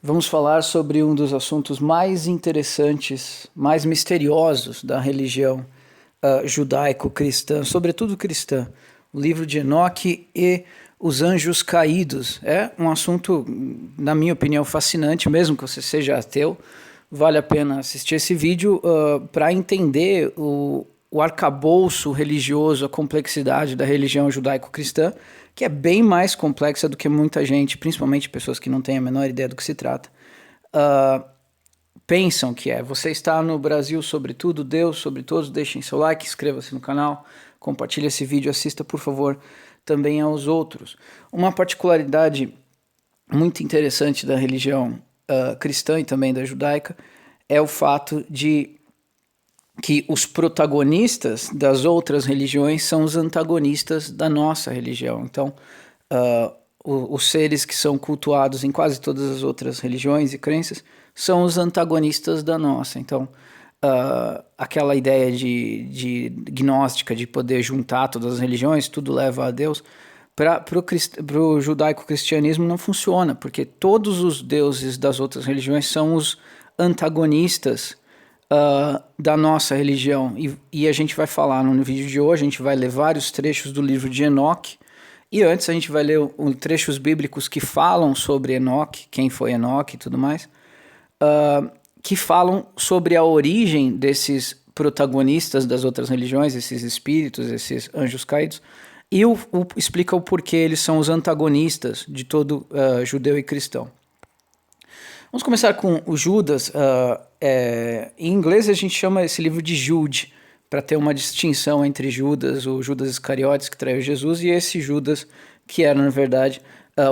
Vamos falar sobre um dos assuntos mais interessantes, mais misteriosos da religião judaico-cristã, sobretudo cristã, o livro de Enoque e os anjos caídos. É um assunto, na minha opinião, fascinante, mesmo que você seja ateu. Vale a pena assistir esse vídeo para entender o arcabouço religioso, a complexidade da religião judaico-cristã, que é bem mais complexa do que muita gente, principalmente pessoas que não têm a menor ideia do que se trata, pensam que é. Você está no Brasil sobre tudo, Deus sobre todos, deixem seu like, inscreva-se no canal, compartilhe esse vídeo, assista por favor também aos outros. Uma particularidade muito interessante da religião cristã e também da judaica é o fato de que os protagonistas das outras religiões são os antagonistas da nossa religião. Então, os seres que são cultuados em quase todas as outras religiões e crenças são os antagonistas da nossa. Então, aquela ideia de gnóstica, de poder juntar todas as religiões, tudo leva a Deus, para o judaico-cristianismo não funciona, porque todos os deuses das outras religiões são os antagonistas da nossa religião, e a gente vai falar no vídeo de hoje, a gente vai ler vários trechos do livro de Enoque, e antes a gente vai ler trechos bíblicos que falam sobre Enoque, quem foi Enoque e tudo mais, que falam sobre a origem desses protagonistas das outras religiões, esses espíritos, esses anjos caídos, e explica o porquê eles são os antagonistas de todo judeu e cristão. Vamos começar com o Judas. Em inglês a gente chama esse livro de Jude, para ter uma distinção entre Judas, o Judas Iscariotes que traiu Jesus, e esse Judas que era, na verdade,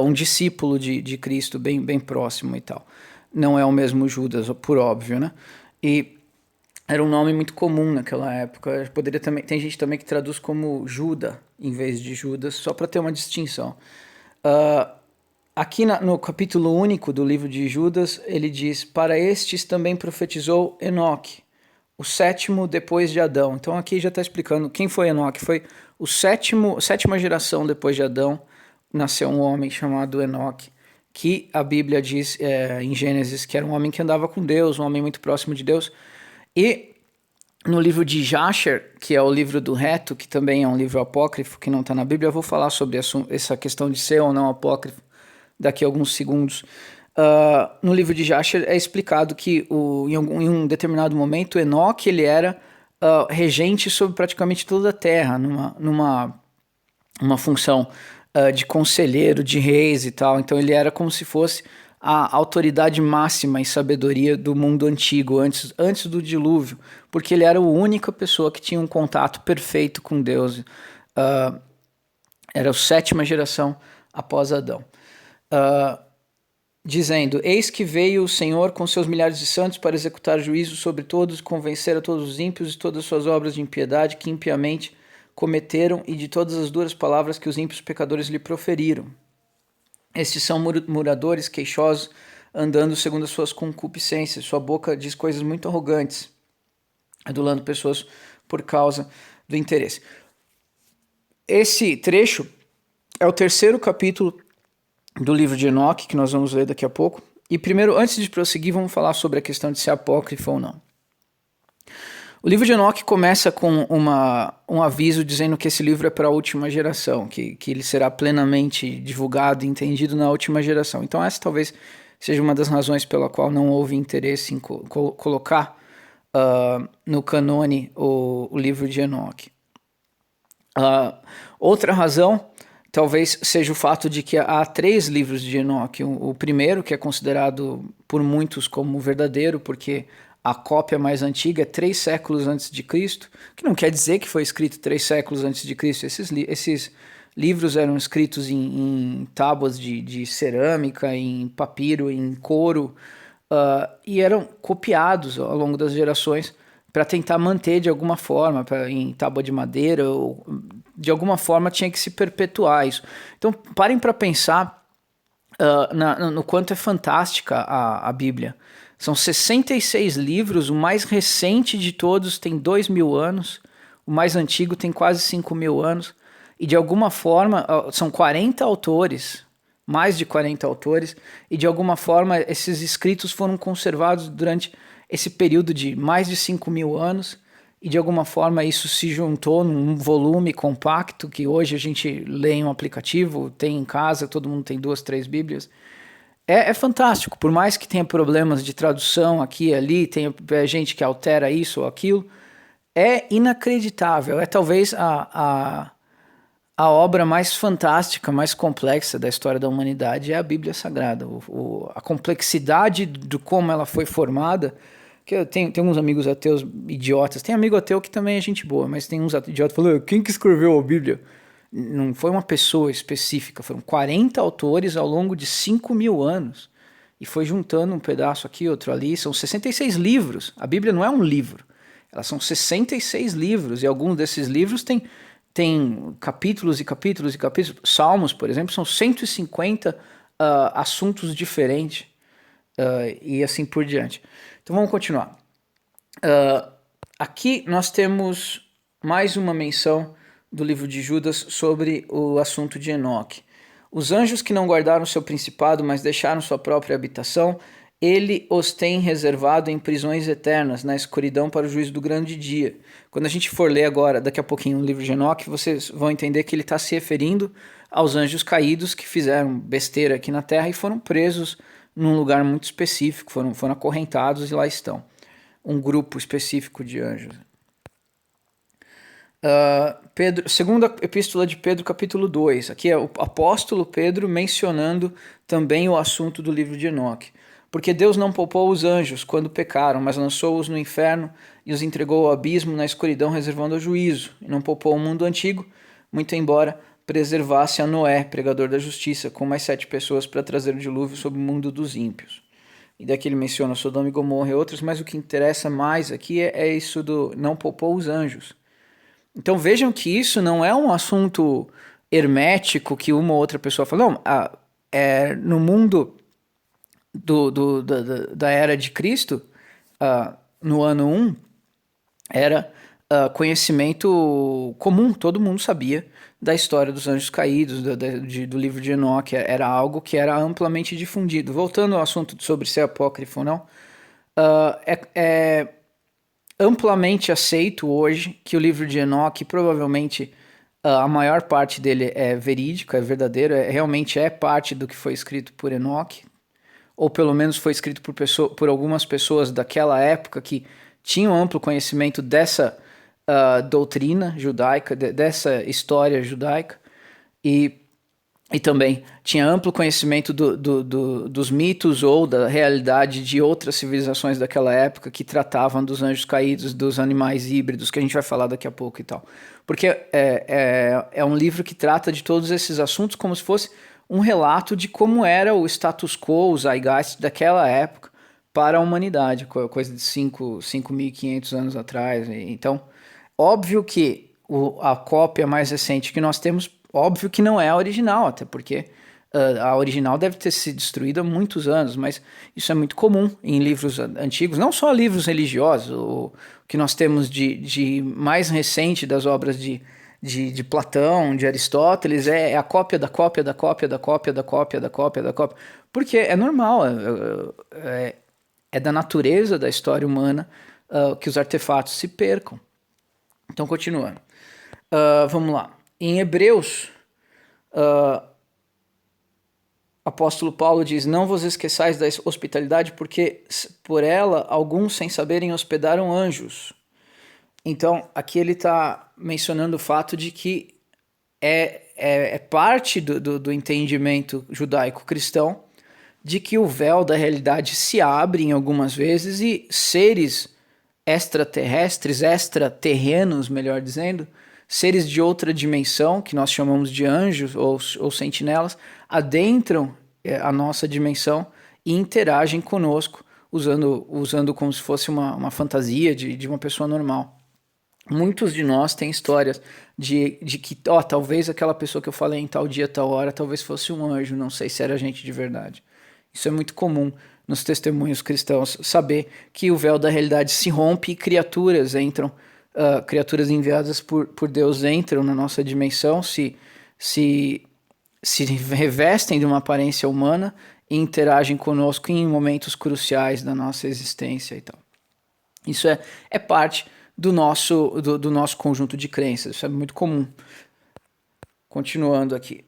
um discípulo de Cristo, bem próximo e tal. Não é o mesmo Judas, por óbvio, né? E era um nome muito comum naquela época. Tem gente também que traduz como Juda, em vez de Judas, só para ter uma distinção. Aqui no capítulo único do livro de Judas, ele diz: para estes também profetizou Enoque, o sétimo depois de Adão. Então aqui já está explicando quem foi Enoque. Foi sétima geração depois de Adão, nasceu um homem chamado Enoque, que a Bíblia diz em Gênesis que era um homem que andava com Deus, um homem muito próximo de Deus. E no livro de Jasher, que é o livro do reto, que também é um livro apócrifo, que não está na Bíblia, eu vou falar sobre essa questão de ser ou não apócrifo daqui a alguns segundos. No livro de Jasher é explicado que em um determinado momento Enoque ele era regente sobre praticamente toda a terra, numa função de conselheiro, de reis e tal. Então ele era como se fosse a autoridade máxima em sabedoria do mundo antigo, antes do dilúvio, porque ele era a única pessoa que tinha um contato perfeito com Deus. Era a sétima geração após Adão. Dizendo: eis que veio o Senhor com seus milhares de santos para executar juízo sobre todos, convencer a todos os ímpios de todas as suas obras de impiedade que impiamente cometeram e de todas as duras palavras que os ímpios pecadores lhe proferiram. Estes são murmuradores, queixosos, andando segundo as suas concupiscências. Sua boca diz coisas muito arrogantes, adulando pessoas por causa do interesse. Esse trecho é o terceiro capítulo do livro de Enoque, que nós vamos ler daqui a pouco. E primeiro, antes de prosseguir, vamos falar sobre a questão de ser apócrifo ou não. O livro de Enoque começa com um aviso dizendo que esse livro é para a última geração, que ele será plenamente divulgado e entendido na última geração. Então essa talvez seja uma das razões pela qual não houve interesse em colocar no canone o livro de Enoque. Outra razão talvez seja o fato de que há 3 livros de Enoque. O primeiro, que é considerado por muitos como verdadeiro, porque a cópia mais antiga é 3 séculos antes de Cristo, que não quer dizer que foi escrito 3 séculos antes de Cristo. Esses livros eram escritos em tábuas de cerâmica, em papiro, em couro, e eram copiados ao longo das gerações para tentar manter de alguma forma, em tábua de madeira, ou de alguma forma tinha que se perpetuar isso. Então parem para pensar no quanto é fantástica a Bíblia. São 66 livros, o mais recente de todos tem 2.000 anos, o mais antigo tem quase 5.000 anos, e de alguma forma são 40 autores, mais de 40 autores, e de alguma forma esses escritos foram conservados durante esse período de mais de 5.000 anos, e de alguma forma isso se juntou num volume compacto que hoje a gente lê em um aplicativo, tem em casa, todo mundo tem 2, 3 Bíblias. É fantástico, por mais que tenha problemas de tradução aqui e ali, tenha gente que altera isso ou aquilo, é inacreditável, é talvez a obra mais fantástica, mais complexa da história da humanidade, é a Bíblia Sagrada. A complexidade de como ela foi formada, que eu tenho uns amigos ateus idiotas, tem amigo ateu que também é gente boa, mas tem uns idiotas que falam, quem que escreveu a Bíblia? Não foi uma pessoa específica, foram 40 autores ao longo de 5.000 anos, e foi juntando um pedaço aqui, outro ali, são 66 livros, a Bíblia não é um livro, elas são 66 livros, e alguns desses livros tem capítulos e capítulos e capítulos. Salmos, por exemplo, são 150 assuntos diferentes, e assim por diante. Então vamos continuar. Aqui nós temos mais uma menção do livro de Judas sobre o assunto de Enoque. Os anjos que não guardaram seu principado, mas deixaram sua própria habitação, ele os tem reservado em prisões eternas, na escuridão para o juízo do grande dia. Quando a gente for ler agora, daqui a pouquinho, o livro de Enoque, vocês vão entender que ele está se referindo aos anjos caídos que fizeram besteira aqui na terra e foram presos num lugar muito específico, foram acorrentados e lá estão. Um grupo específico de anjos. Segunda epístola de Pedro, capítulo 2. Aqui é o apóstolo Pedro mencionando também o assunto do livro de Enoque. Porque Deus não poupou os anjos quando pecaram, mas lançou-os no inferno e os entregou ao abismo na escuridão, reservando ao juízo. E não poupou o mundo antigo, muito embora preservasse a Noé, pregador da justiça, com mais 7 pessoas para trazer o dilúvio sobre o mundo dos ímpios. E daqui ele menciona Sodoma e Gomorra e outros, mas o que interessa mais aqui é isso do não poupou os anjos. Então vejam que isso não é um assunto hermético que uma ou outra pessoa fala. Não, no mundo da era de Cristo, no ano 1, era conhecimento comum, todo mundo sabia da história dos anjos caídos, do livro de Enoque, era algo que era amplamente difundido. Voltando ao assunto sobre ser apócrifo ou não, é amplamente aceito hoje que o livro de Enoque, provavelmente a maior parte dele é verídico, é verdadeiro, realmente é parte do que foi escrito por Enoque, ou pelo menos foi escrito por algumas pessoas daquela época que tinham amplo conhecimento dessa doutrina judaica, dessa história judaica, e também tinha amplo conhecimento dos mitos ou da realidade de outras civilizações daquela época que tratavam dos anjos caídos, dos animais híbridos, que a gente vai falar daqui a pouco e tal. Porque é um livro que trata de todos esses assuntos como se fosse um relato de como era o status quo, o zeitgeist daquela época para a humanidade, coisa de 5.500 anos atrás. Então, óbvio que a cópia mais recente que nós temos, óbvio que não é a original, até porque a original deve ter sido destruída há muitos anos, mas isso é muito comum em livros antigos, não só livros religiosos. O que nós temos de mais recente das obras de Platão, de Aristóteles, é a cópia da cópia da cópia da cópia da cópia da cópia da cópia, porque é normal, é da natureza da história humana que os artefatos se percam. Então, continuando. Vamos lá. Em Hebreus, apóstolo Paulo diz, não vos esqueçais da hospitalidade, porque por ela alguns sem saberem hospedaram anjos. Então, aqui ele está mencionando o fato de que é parte do entendimento judaico-cristão de que o véu da realidade se abre em algumas vezes e seres extraterrestres, extraterrenos, melhor dizendo, seres de outra dimensão, que nós chamamos de anjos ou sentinelas, adentram a nossa dimensão e interagem conosco, usando como se fosse uma fantasia de uma pessoa normal. Muitos de nós têm histórias de que, talvez aquela pessoa que eu falei em tal dia, tal hora, talvez fosse um anjo, não sei se era gente de verdade. Isso é muito comum nos testemunhos cristãos, saber que o véu da realidade se rompe e criaturas entram, criaturas enviadas por Deus entram na nossa dimensão, se se revestem de uma aparência humana e interagem conosco em momentos cruciais da nossa existência e tal. Isso é parte do nosso conjunto de crenças, isso é muito comum. Continuando aqui,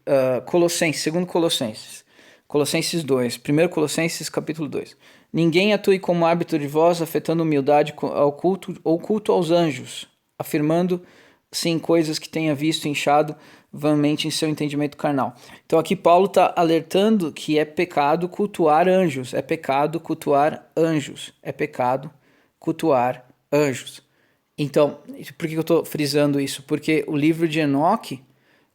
Colossenses, segundo Colossenses 2, 1 Colossenses capítulo 2. Ninguém atue como hábito de vós, afetando humildade ao culto ou culto aos anjos, afirmando sim coisas que tenha visto inchado vãmente em seu entendimento carnal. Então aqui Paulo está alertando que é pecado cultuar anjos, é pecado cultuar anjos, é pecado cultuar anjos. Então, por que eu estou frisando isso? Porque o livro de Enoque,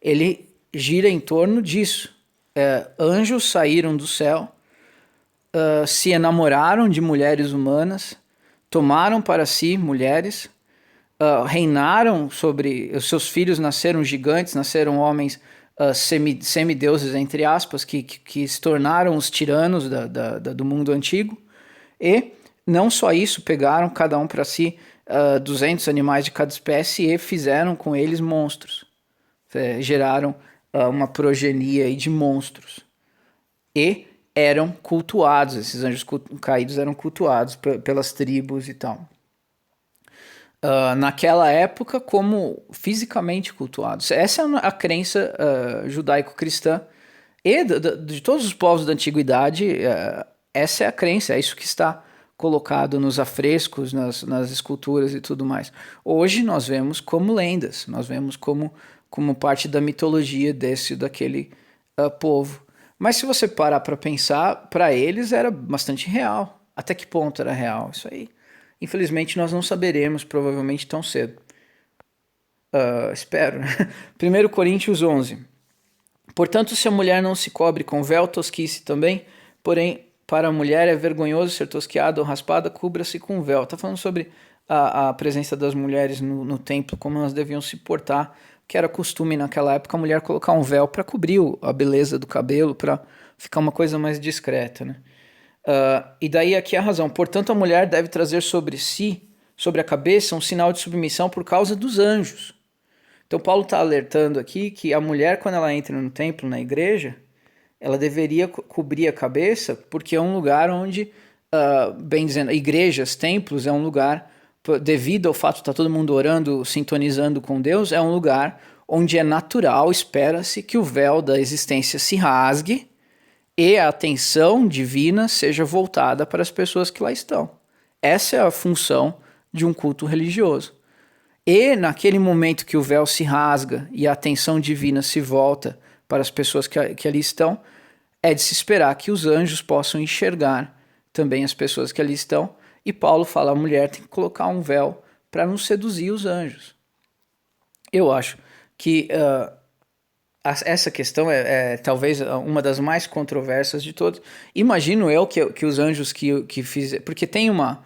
ele gira em torno disso. Anjos saíram do céu, se enamoraram de mulheres humanas, tomaram para si mulheres, reinaram sobre... Os seus filhos nasceram gigantes, nasceram homens semideuses, entre aspas, que se tornaram os tiranos do mundo antigo. E não só isso, pegaram cada um para si 200 animais de cada espécie e fizeram com eles monstros. Geraram uma progenia aí de monstros. E eram cultuados, esses anjos caídos eram cultuados pelas tribos e tal. Naquela época, como fisicamente cultuados. Essa é a crença judaico-cristã. E de todos os povos da antiguidade, essa é a crença, é isso que está colocado nos afrescos, nas esculturas e tudo mais. Hoje nós vemos como lendas, nós vemos como parte da mitologia daquele povo. Mas se você parar para pensar, para eles era bastante real. Até que ponto era real? Isso aí, infelizmente, nós não saberemos, provavelmente tão cedo. Espero. 1 Coríntios 11. Portanto, se a mulher não se cobre com véu, tosquice também, porém, para a mulher é vergonhoso ser tosquiada ou raspada, cubra-se com véu. Está falando sobre a presença das mulheres no templo, como elas deviam se portar, que era costume naquela época a mulher colocar um véu para cobrir a beleza do cabelo, para ficar uma coisa mais discreta, né? E daí aqui a razão. Portanto, a mulher deve trazer sobre si, sobre a cabeça, um sinal de submissão por causa dos anjos. Então Paulo está alertando aqui que a mulher, quando ela entra no templo, na igreja, ela deveria cobrir a cabeça, porque é um lugar onde, bem dizendo, igrejas, templos, é um lugar, devido ao fato de estar todo mundo orando, sintonizando com Deus, é um lugar onde é natural, espera-se que o véu da existência se rasgue e a atenção divina seja voltada para as pessoas que lá estão. Essa é a função de um culto religioso. E naquele momento que o véu se rasga e a atenção divina se volta para as pessoas que ali estão, é de se esperar que os anjos possam enxergar também as pessoas que ali estão. E Paulo fala, a mulher tem que colocar um véu para não seduzir os anjos. Eu acho que essa questão é talvez uma das mais controversas de todas. Imagino eu que os anjos que fizeram... Porque tem uma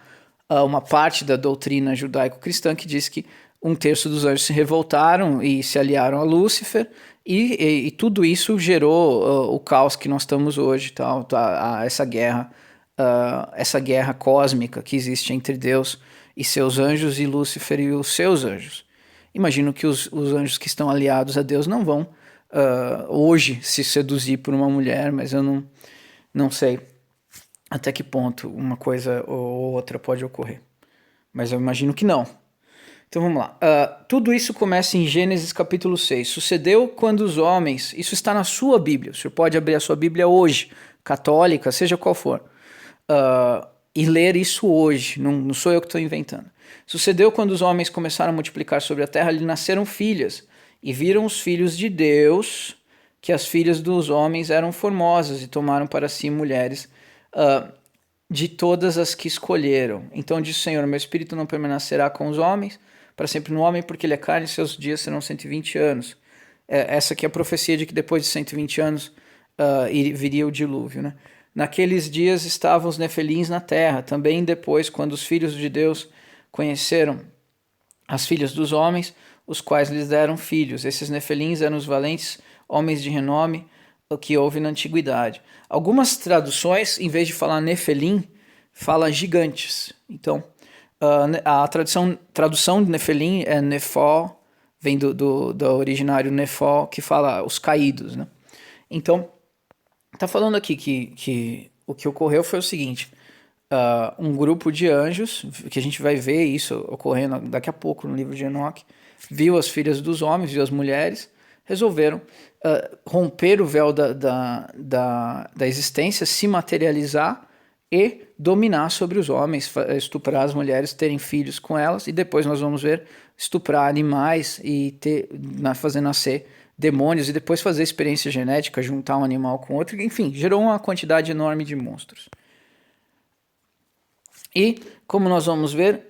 parte da doutrina judaico-cristã que diz que 1/3 dos anjos se revoltaram e se aliaram a Lúcifer, e tudo isso gerou o caos que nós estamos hoje, essa guerra cósmica que existe entre Deus e seus anjos e Lúcifer e os seus anjos. Imagino que os anjos que estão aliados a Deus não vão hoje se seduzir por uma mulher, mas eu não sei até que ponto uma coisa ou outra pode ocorrer. Mas eu imagino que não. Então vamos lá. Tudo isso começa em Gênesis capítulo 6. Sucedeu quando os homens... Isso está na sua Bíblia. O senhor pode abrir a sua Bíblia hoje, católica, seja qual for, e ler isso hoje. Não sou eu que estou inventando. Sucedeu quando os homens começaram a multiplicar sobre a terra, lhe nasceram filhas. E viram os filhos de Deus, que as filhas dos homens eram formosas, e tomaram para si mulheres de todas as que escolheram. Então disse o Senhor, meu espírito não permanecerá com os homens, para sempre no homem, porque ele é carne e seus dias serão 120 anos. Essa aqui é a profecia de que depois de 120 anos viria o dilúvio, né? Naqueles dias estavam os nefelins na terra, também depois, quando os filhos de Deus conheceram as filhas dos homens, os quais lhes deram filhos. Esses nefelins eram os valentes homens de renome que houve na antiguidade. Algumas traduções, em vez de falar nefelim, fala gigantes. Então, a tradução de nefelim é nefó, vem do originário nefó, que fala os caídos, né? Então, está falando aqui que o que ocorreu foi o seguinte: um grupo de anjos, que a gente vai ver isso ocorrendo daqui a pouco no livro de Enoque, viu as filhas dos homens, viu as mulheres, resolveram romper o véu da existência, se materializar e dominar sobre os homens, estuprar as mulheres, terem filhos com elas, e depois nós vamos ver estuprar animais e fazer nascer demônios, e depois fazer experiência genética, juntar um animal com outro, enfim, gerou uma quantidade enorme de monstros. E, como nós vamos ver,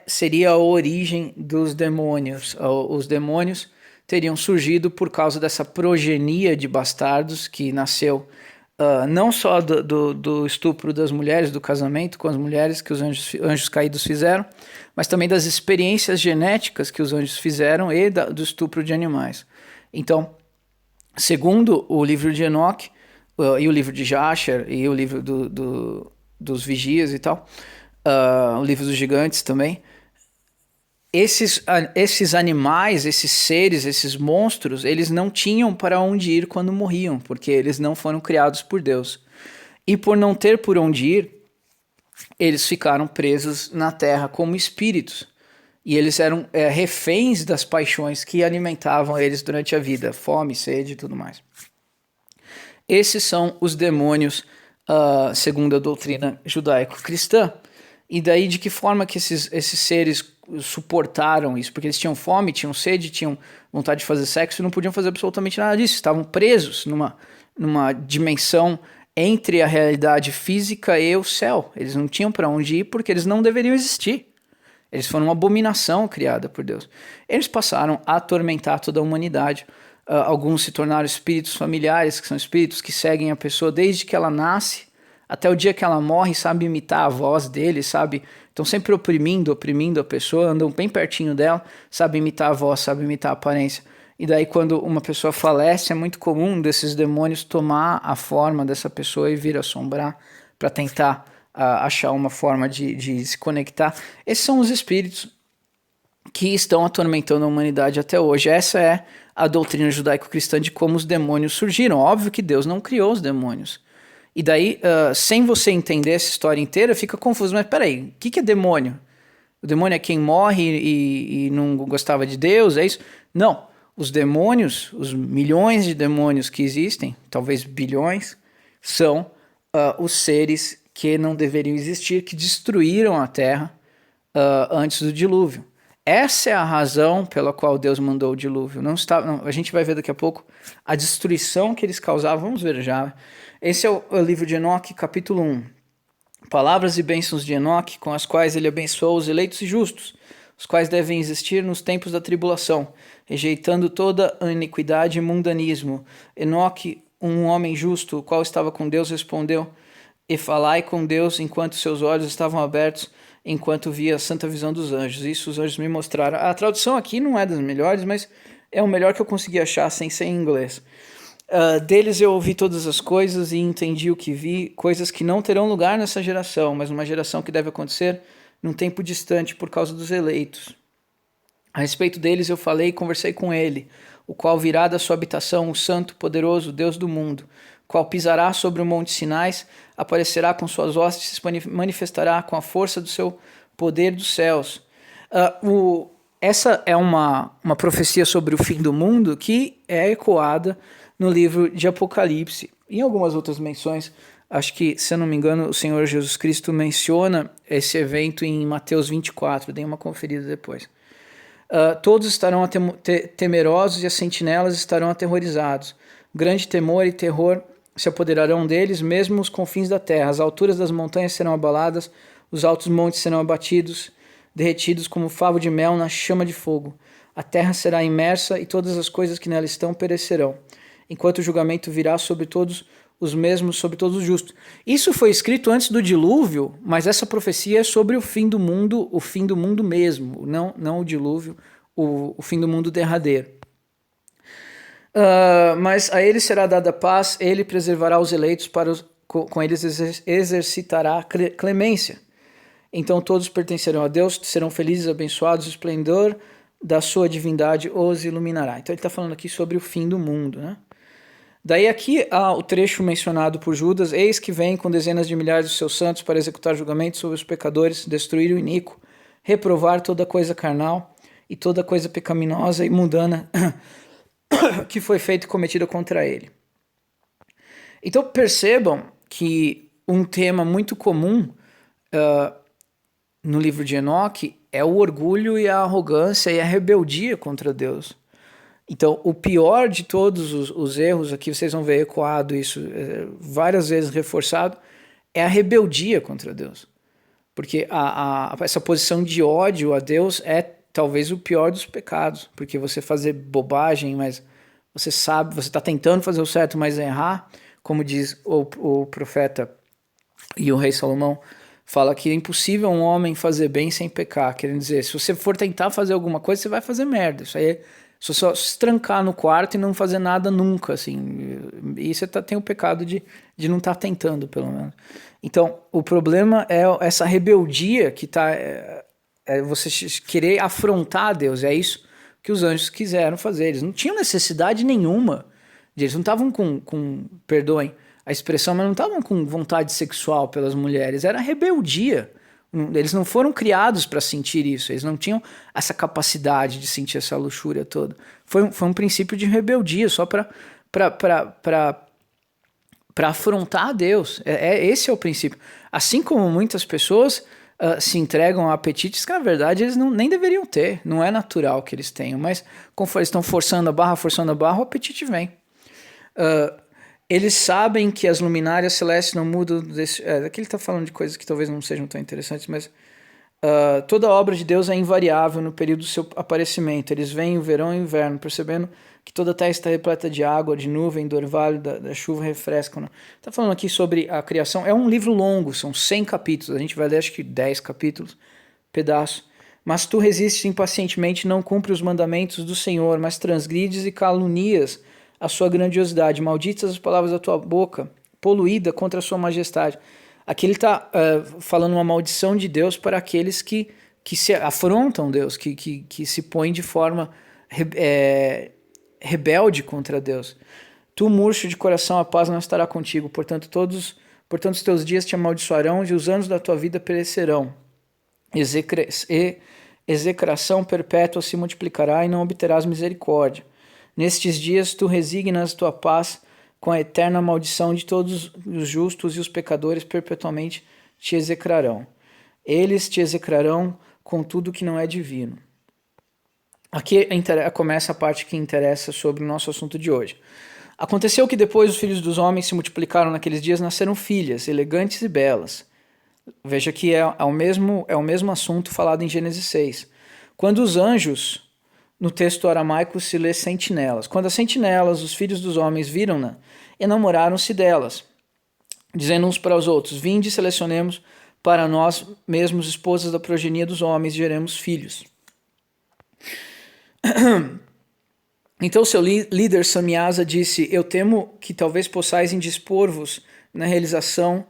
seria a origem dos demônios. Os demônios teriam surgido por causa dessa progenia de bastardos que nasceu não só do estupro das mulheres, do casamento com as mulheres que os anjos caídos fizeram, mas também das experiências genéticas que os anjos fizeram e do estupro de animais. Então, segundo o livro de Enoque, e o livro de Jasher, e o livro dos vigias e tal, o livro dos gigantes também, esses animais, esses seres, esses monstros, eles não tinham para onde ir quando morriam, porque eles não foram criados por Deus. E por não ter por onde ir, eles ficaram presos na terra como espíritos. E eles eram reféns das paixões que alimentavam eles durante a vida, fome, sede e tudo mais. Esses são os demônios, segundo a doutrina judaico-cristã. E daí de que forma que esses seres suportaram isso? Porque eles tinham fome, tinham sede, tinham vontade de fazer sexo e não podiam fazer absolutamente nada disso. Estavam presos numa dimensão entre a realidade física e o céu. Eles não tinham para onde ir porque eles não deveriam existir. Eles foram uma abominação criada por Deus. Eles passaram a atormentar toda a humanidade. Alguns se tornaram espíritos familiares, que são espíritos que seguem a pessoa desde que ela nasce até o dia que ela morre, sabe imitar a voz dele, sabe? Estão sempre oprimindo a pessoa, andam bem pertinho dela, sabe imitar a voz, sabe imitar a aparência. E daí quando uma pessoa falece, é muito comum desses demônios tomar a forma dessa pessoa e vir assombrar para tentar achar uma forma de se conectar. Esses são os espíritos que estão atormentando a humanidade até hoje. Essa é a doutrina judaico-cristã de como os demônios surgiram. Óbvio que Deus não criou os demônios. E daí, sem você entender essa história inteira, fica confuso. Mas peraí, o que é demônio? O demônio é quem morre e não gostava de Deus, é isso? Não. Os demônios, os milhões de demônios que existem, talvez bilhões, são os seres que não deveriam existir, que destruíram a Terra antes do dilúvio. Essa é a razão pela qual Deus mandou o dilúvio. A gente vai ver daqui a pouco a destruição que eles causavam. Vamos ver já. Esse é o livro de Enoque, capítulo 1. Palavras e bênçãos de Enoque, com as quais ele abençoou os eleitos e justos, os quais devem existir nos tempos da tribulação, rejeitando toda a iniquidade e mundanismo. Enoque, um homem justo, o qual estava com Deus, respondeu: e falai com Deus enquanto seus olhos estavam abertos, enquanto via a santa visão dos anjos. Isso os anjos me mostraram. A tradução aqui não é das melhores, mas é o melhor que eu consegui achar sem ser em inglês. Deles eu ouvi todas as coisas e entendi o que vi, coisas que não terão lugar nessa geração, mas numa geração que deve acontecer num tempo distante por causa dos eleitos. A respeito deles eu falei e conversei com ele, o qual virá da sua habitação, o santo, poderoso, Deus do mundo, qual pisará sobre o monte Sinais, aparecerá com suas hostes, se manifestará com a força do seu poder dos céus. Essa é uma profecia sobre o fim do mundo que é ecoada no livro de Apocalipse. Em algumas outras menções, acho que, se eu não me engano, o Senhor Jesus Cristo menciona esse evento em Mateus 24, dei uma conferida depois. Todos estarão temerosos e as sentinelas estarão aterrorizados. Grande temor e terror se apoderarão deles, mesmo os confins da terra. As alturas das montanhas serão abaladas, os altos montes serão abatidos, derretidos como favo de mel na chama de fogo. A terra será imersa e todas as coisas que nela estão perecerão, enquanto o julgamento virá sobre todos os mesmos, sobre todos os justos. Isso foi escrito antes do dilúvio, mas essa profecia é sobre o fim do mundo mesmo, não o dilúvio, o fim do mundo derradeiro. Mas a ele será dada paz, ele preservará os eleitos, com eles exercitará clemência. Então todos pertencerão a Deus, serão felizes, abençoados, o esplendor da sua divindade os iluminará. Então ele está falando aqui sobre o fim do mundo, né? Daí aqui há o trecho mencionado por Judas: eis que vem com dezenas de milhares de seus santos para executar julgamento sobre os pecadores, destruir o iníquo, reprovar toda coisa carnal e toda coisa pecaminosa e mundana que foi feita e cometida contra ele. Então percebam que um tema muito comum no livro de Enoque é o orgulho e a arrogância e a rebeldia contra Deus. Então, o pior de todos os erros, aqui vocês vão ver ecoado isso várias vezes reforçado, é a rebeldia contra Deus. Porque essa posição de ódio a Deus é talvez o pior dos pecados. Porque você fazer bobagem, mas você sabe, você está tentando fazer o certo, mas errar, como diz o profeta e o rei Salomão, fala que é impossível um homem fazer bem sem pecar. Querendo dizer, se você for tentar fazer alguma coisa, você vai fazer merda. Isso aí é só se trancar no quarto e não fazer nada nunca, assim. E você tem o pecado de não estar tentando, pelo menos. Então, o problema é essa rebeldia que está... É você querer afrontar a Deus. É isso que os anjos quiseram fazer. Eles não tinham necessidade nenhuma. Eles não estavam perdoem a expressão, mas não estavam com vontade sexual pelas mulheres. Era rebeldia. Eles não foram criados para sentir isso, eles não tinham essa capacidade de sentir essa luxúria toda. Foi um princípio de rebeldia, só para afrontar a Deus. Esse é o princípio. Assim como muitas pessoas se entregam a apetites que, na verdade, eles nem deveriam ter. Não é natural que eles tenham, mas conforme eles estão forçando a barra, o apetite vem. Eles sabem que as luminárias celestes não mudam. Aqui ele está falando de coisas que talvez não sejam tão interessantes, mas toda a obra de Deus é invariável no período do seu aparecimento. Eles veem o verão e o inverno, percebendo que toda a terra está repleta de água, de nuvem, do orvalho, da chuva refrescam. Está falando aqui sobre a criação. É um livro longo, são 100 capítulos. A gente vai ler acho que 10 capítulos, pedaço. Mas tu resistes impacientemente, não cumpre os mandamentos do Senhor, mas transgrides e calunias a sua grandiosidade, malditas as palavras da tua boca, poluída contra a sua majestade. Aqui ele está falando uma maldição de Deus para aqueles que se afrontam Deus, que se põem de forma rebelde contra Deus. Tu, murcho de coração, a paz não estará contigo, portanto os teus dias te amaldiçoarão e os anos da tua vida perecerão. Execração perpétua se multiplicará e não obterás misericórdia. Nestes dias tu resignas tua paz com a eterna maldição de todos os justos, e os pecadores perpetuamente te execrarão. Eles te execrarão com tudo que não é divino. Aqui começa a parte que interessa sobre o nosso assunto de hoje. Aconteceu que depois os filhos dos homens se multiplicaram naqueles dias, nasceram filhas, elegantes e belas. Veja que é o mesmo assunto falado em Gênesis 6. Quando os anjos... No texto aramaico se lê sentinelas. Quando as sentinelas, os filhos dos homens, viram-na, enamoraram-se delas, dizendo uns para os outros: vinde e selecionemos para nós mesmos esposas da progenia dos homens e geremos filhos. Então seu líder Samiasa disse: eu temo que talvez possais indispor-vos na realização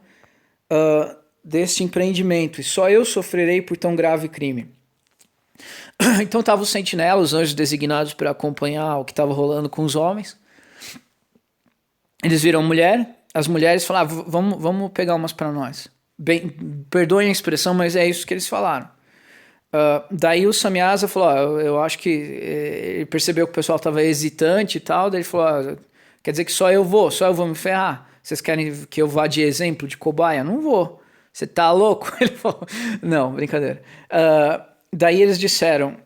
deste empreendimento, e só eu sofrerei por tão grave crime. Então estavam os sentinelas, os anjos designados para acompanhar o que estava rolando com os homens. Eles viram mulher, as mulheres falaram: vamos pegar umas para nós. Perdoem a expressão, mas é isso que eles falaram. Daí o Samiasa falou: eu acho que ele percebeu que o pessoal estava hesitante e tal. Daí ele falou: quer dizer que só eu vou me ferrar? Vocês querem que eu vá de exemplo, de cobaia? Não vou. Você tá louco? Ele falou: não, brincadeira. Daí eles disseram: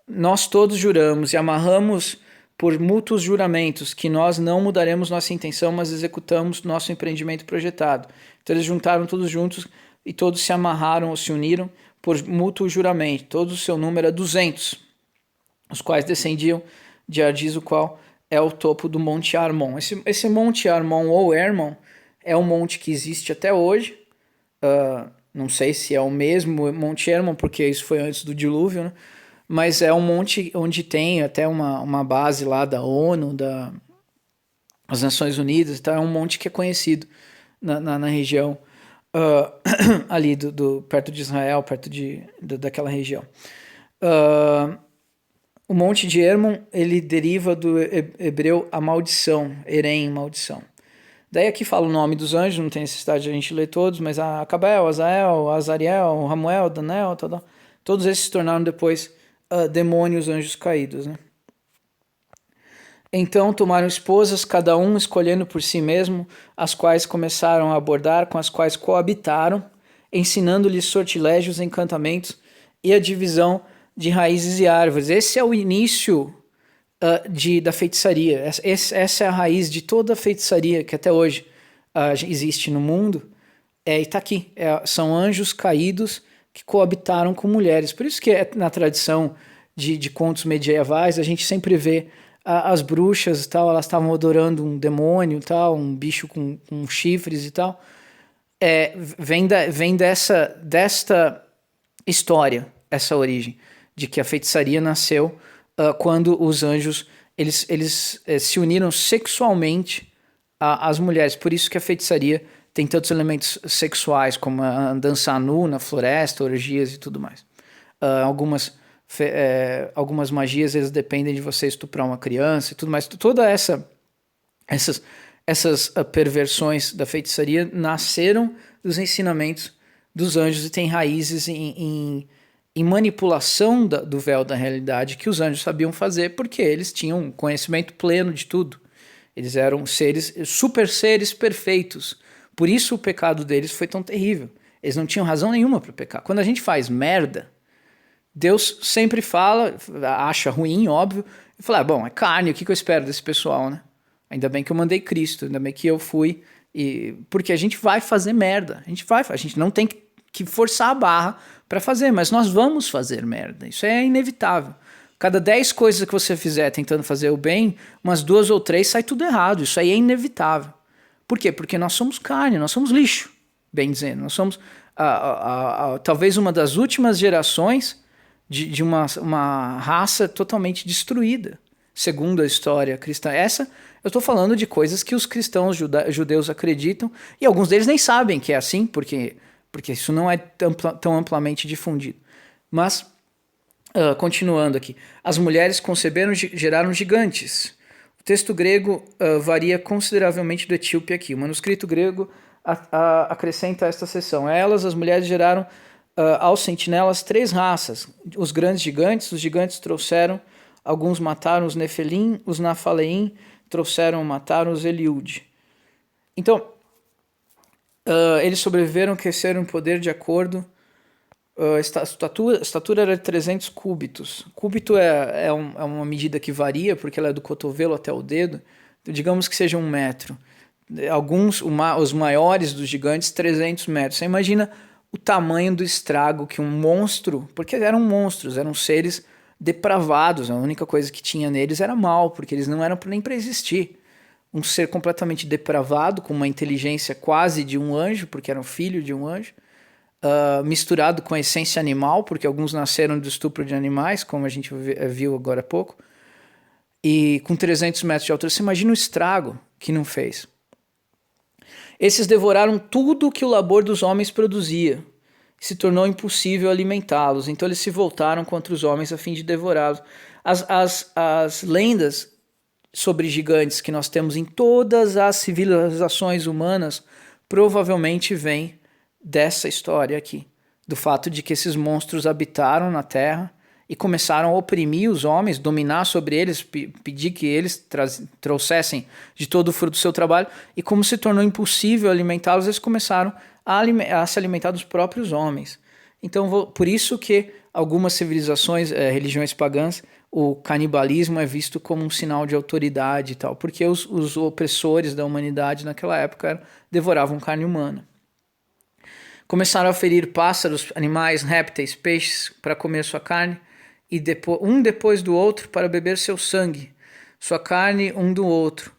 nós todos juramos e amarramos por mútuos juramentos que nós não mudaremos nossa intenção, mas executamos nosso empreendimento projetado. Então eles juntaram todos juntos e todos se amarraram ou se uniram por mútuo juramento. Todo o seu número era 200, os quais descendiam de Ardiz, o qual é o topo do Monte Hermon. Esse Monte Hermon ou Hermon é um monte que existe até hoje. Não sei se é o mesmo Monte Hermon, porque isso foi antes do dilúvio, né? Mas é um monte onde tem até uma base lá da ONU, das Nações Unidas. Então é um monte que é conhecido na região ali perto de Israel, perto daquela região. O Monte de Hermon, ele deriva do hebreu a maldição, Erem, maldição. Daí aqui fala o nome dos anjos, não tem necessidade de a gente ler todos, mas Acabel, Azael, Azariel, Ramuel, Danel, todos esses se tornaram depois demônios, anjos caídos, né? Então tomaram esposas, cada um escolhendo por si mesmo, as quais começaram a abordar, com as quais coabitaram, ensinando-lhes sortilégios, encantamentos e a divisão de raízes e árvores. Esse é o início da feitiçaria. Essa é a raiz de toda a feitiçaria que até hoje existe no mundo. E está aqui. São anjos caídos que coabitaram com mulheres. Por isso que na tradição de contos medievais a gente sempre vê as bruxas e tal, elas estavam adorando um demônio e tal, um bicho com chifres e tal. Vem desta história, essa origem, de que a feitiçaria nasceu quando os anjos eles se uniram sexualmente às mulheres. Por isso que a feitiçaria tem tantos elementos sexuais, como a dança nu na floresta, orgias e tudo mais. Algumas magias eles dependem de você estuprar uma criança e tudo mais. Toda essas perversões da feitiçaria nasceram dos ensinamentos dos anjos e têm raízes em manipulação do véu da realidade que os anjos sabiam fazer, porque eles tinham conhecimento pleno de tudo. Eles eram super seres perfeitos. Por isso o pecado deles foi tão terrível. Eles não tinham razão nenhuma para pecar. Quando a gente faz merda, Deus sempre fala, acha ruim, óbvio, e fala, bom, é carne, o que eu espero desse pessoal, né? Ainda bem que eu mandei Cristo, ainda bem que eu fui, porque a gente vai fazer merda, a gente não tem que forçar a barra para fazer, mas nós vamos fazer merda, isso é inevitável. Cada 10 coisas que você fizer tentando fazer o bem, umas 2 ou 3 sai tudo errado, isso aí é inevitável. Por quê? Porque nós somos carne, nós somos lixo, bem dizendo, nós somos talvez uma das últimas gerações de uma raça totalmente destruída, segundo a história cristã. Eu estou falando de coisas que os cristãos judeus acreditam, e alguns deles nem sabem que é assim, porque isso não é tão amplamente difundido. Mas, continuando aqui, as mulheres conceberam, geraram gigantes. O texto grego varia consideravelmente do etíope aqui. O manuscrito grego acrescenta esta seção. Elas, as mulheres, geraram aos sentinelas 3 raças. Os grandes gigantes, os gigantes trouxeram, alguns mataram os Nefelim, os Nafaleim mataram os Eliúde. Então, eles sobreviveram, cresceram em poder de acordo. A estatura era de 300 cúbitos. Cúbito é uma medida que varia, porque ela é do cotovelo até o dedo. Digamos que seja 1 metro. Os maiores dos gigantes, 300 metros. Você imagina o tamanho do estrago que um monstro, porque eram monstros, eram seres depravados, a única coisa que tinha neles era mal, porque eles não eram nem para existir. Um ser completamente depravado, com uma inteligência quase de um anjo, porque era um filho de um anjo, misturado com a essência animal, porque alguns nasceram do estupro de animais, como a gente viu agora há pouco, e com 300 metros de altura. Você imagina o estrago que não fez. Esses devoraram tudo que o labor dos homens produzia. Se tornou impossível alimentá-los. Então eles se voltaram contra os homens a fim de devorá-los. As lendas sobre gigantes que nós temos em todas as civilizações humanas provavelmente vêm dessa história aqui. Do fato de que esses monstros habitaram na Terra e começaram a oprimir os homens, dominar sobre eles, pedir que eles trouxessem de todo o fruto do seu trabalho, e como se tornou impossível alimentá-los, eles começaram a se alimentar dos próprios homens. Então, por isso que algumas civilizações, religiões pagãs, o canibalismo é visto como um sinal de autoridade e tal, porque os opressores da humanidade naquela época devoravam carne humana. Começaram a ferir pássaros, animais, répteis, peixes para comer sua carne, e depois do outro para beber seu sangue, sua carne um do outro,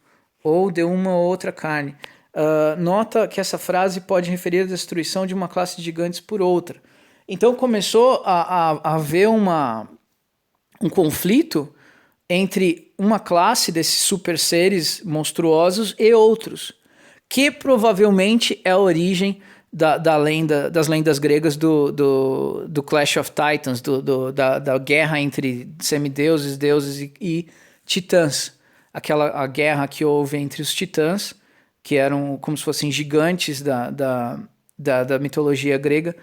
ou de uma ou outra carne. Nota que essa frase pode referir à destruição de uma classe de gigantes por outra. Então começou a haver um conflito entre uma classe desses super seres monstruosos e outros, que provavelmente é a origem das lendas gregas do Clash of Titans, da guerra entre semideuses, deuses e titãs. A guerra que houve entre os titãs, que eram como se fossem gigantes da mitologia grega,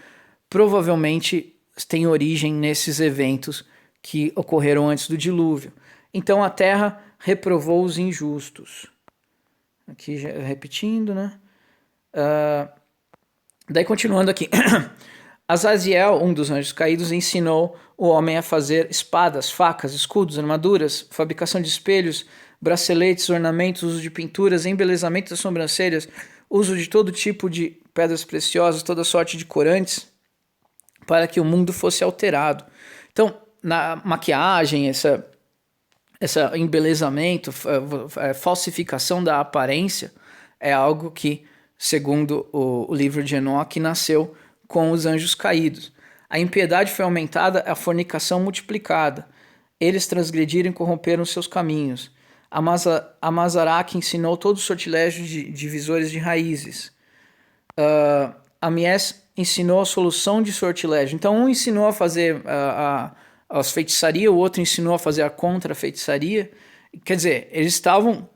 provavelmente tem origem nesses eventos que ocorreram antes do dilúvio. Então a terra reprovou os injustos. Aqui já repetindo, né? Daí continuando aqui. Azaziel, um dos anjos caídos, ensinou o homem a fazer espadas, facas, escudos, armaduras, fabricação de espelhos, braceletes, ornamentos, uso de pinturas, embelezamento das sobrancelhas, uso de todo tipo de pedras preciosas, toda sorte de corantes, para que o mundo fosse alterado. Então, na maquiagem, esse embelezamento, falsificação da aparência, é algo que, segundo o livro de Enoque, nasceu com os anjos caídos. A impiedade foi aumentada, a fornicação multiplicada. Eles transgrediram e corromperam seus caminhos. Amazaraque ensinou todo o sortilégio de divisores de raízes. Mies ensinou a solução de sortilégio. Então, um ensinou a fazer as feitiçaria, o outro ensinou a fazer a contra-feitiçaria. Quer dizer, eles estavam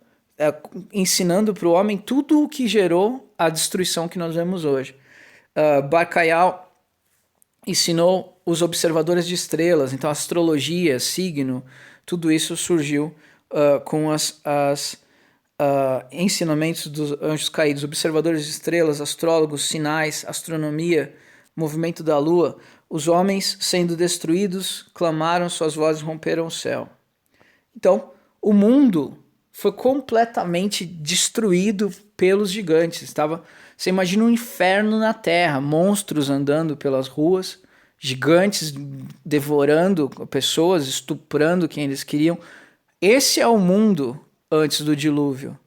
ensinando para o homem tudo o que gerou a destruição que nós vemos hoje. Barcaial ensinou os observadores de estrelas, então astrologia, signo, tudo isso surgiu com ensinamentos dos anjos caídos, observadores de estrelas, astrólogos, sinais, astronomia, movimento da lua. Os homens, sendo destruídos, clamaram, suas vozes romperam o céu. Então, o mundo foi completamente destruído pelos gigantes. Você imagina um inferno na terra, monstros andando pelas ruas, gigantes devorando pessoas, estuprando quem eles queriam. Esse é o mundo antes do dilúvio,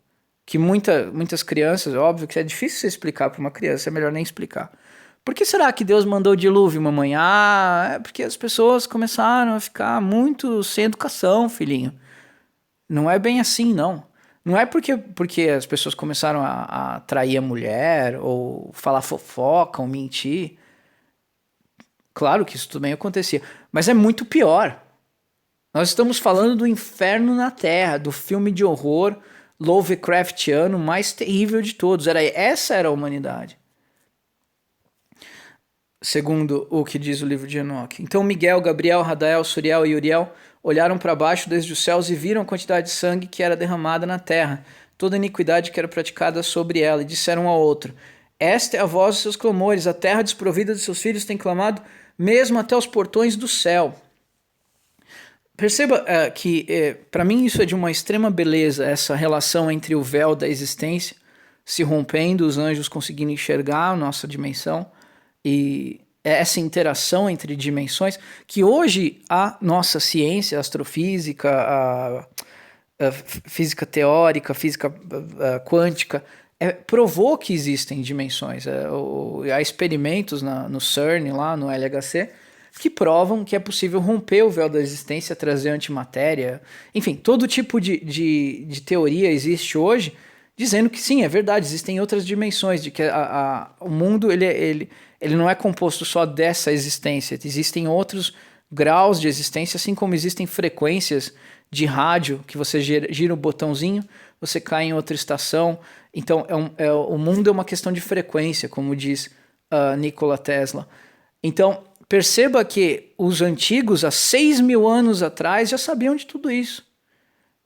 que muitas crianças, óbvio que é difícil você explicar para uma criança, é melhor nem explicar. Por que será que Deus mandou o dilúvio, mamãe? É porque as pessoas começaram a ficar muito sem educação, filhinho. Não é bem assim, não. Não é porque as pessoas começaram a trair a mulher, ou falar fofoca, ou mentir. Claro que isso também acontecia, mas é muito pior. Nós estamos falando do inferno na Terra, do filme de horror Lovecraftiano mais terrível de todos. Essa era a humanidade, segundo o que diz o livro de Enoque. Então Miguel, Gabriel, Radael, Suriel e Uriel olharam para baixo desde os céus e viram a quantidade de sangue que era derramada na terra, toda a iniquidade que era praticada sobre ela, e disseram um ao outro: esta é a voz dos seus clamores, a terra desprovida de seus filhos tem clamado, mesmo até os portões do céu. Perceba que, para mim, isso é de uma extrema beleza, essa relação entre o véu da existência se rompendo, os anjos conseguindo enxergar a nossa dimensão, e essa interação entre dimensões, que hoje a nossa ciência, a astrofísica, a física teórica, a física quântica, provou que existem dimensões. Há experimentos no CERN, lá no LHC, que provam que é possível romper o véu da existência, trazer antimatéria. Enfim, todo tipo de teoria existe hoje, dizendo que sim, é verdade, existem outras dimensões, de que o mundo ele não é composto só dessa existência, existem outros graus de existência, assim como existem frequências de rádio, que você gira o botãozinho, você cai em outra estação. Então, o mundo é uma questão de frequência, como diz Nikola Tesla. Então, perceba que os antigos, há 6.000 anos atrás, já sabiam de tudo isso.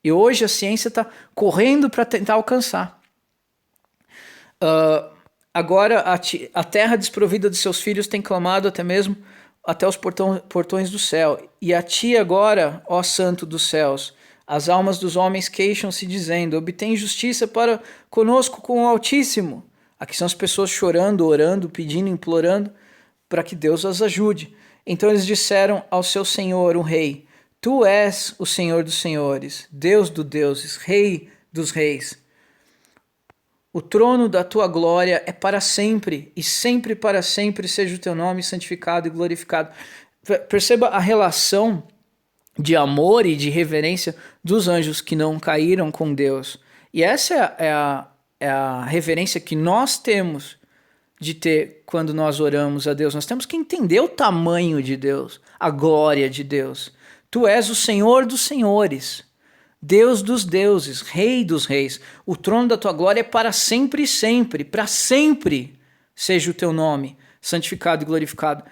E hoje a ciência está correndo para tentar alcançar. Agora a terra desprovida de seus filhos tem clamado até os portões do céu. E a ti agora, ó Santo dos céus, as almas dos homens queixam-se dizendo: obtém justiça para conosco com o Altíssimo. Aqui são as pessoas chorando, orando, pedindo, implorando para que Deus as ajude. Então eles disseram ao seu Senhor, o Rei: tu és o Senhor dos senhores, Deus dos deuses, Rei dos reis. O trono da tua glória é para sempre, e sempre para sempre seja o teu nome santificado e glorificado. Perceba a relação de amor e de reverência dos anjos que não caíram com Deus. E essa é a reverência que nós temos de ter quando nós oramos a Deus. Nós temos que entender o tamanho de Deus, a glória de Deus. Tu és o Senhor dos senhores, Deus dos deuses, Rei dos reis. O trono da tua glória é para sempre e sempre. Para sempre seja o teu nome santificado e glorificado.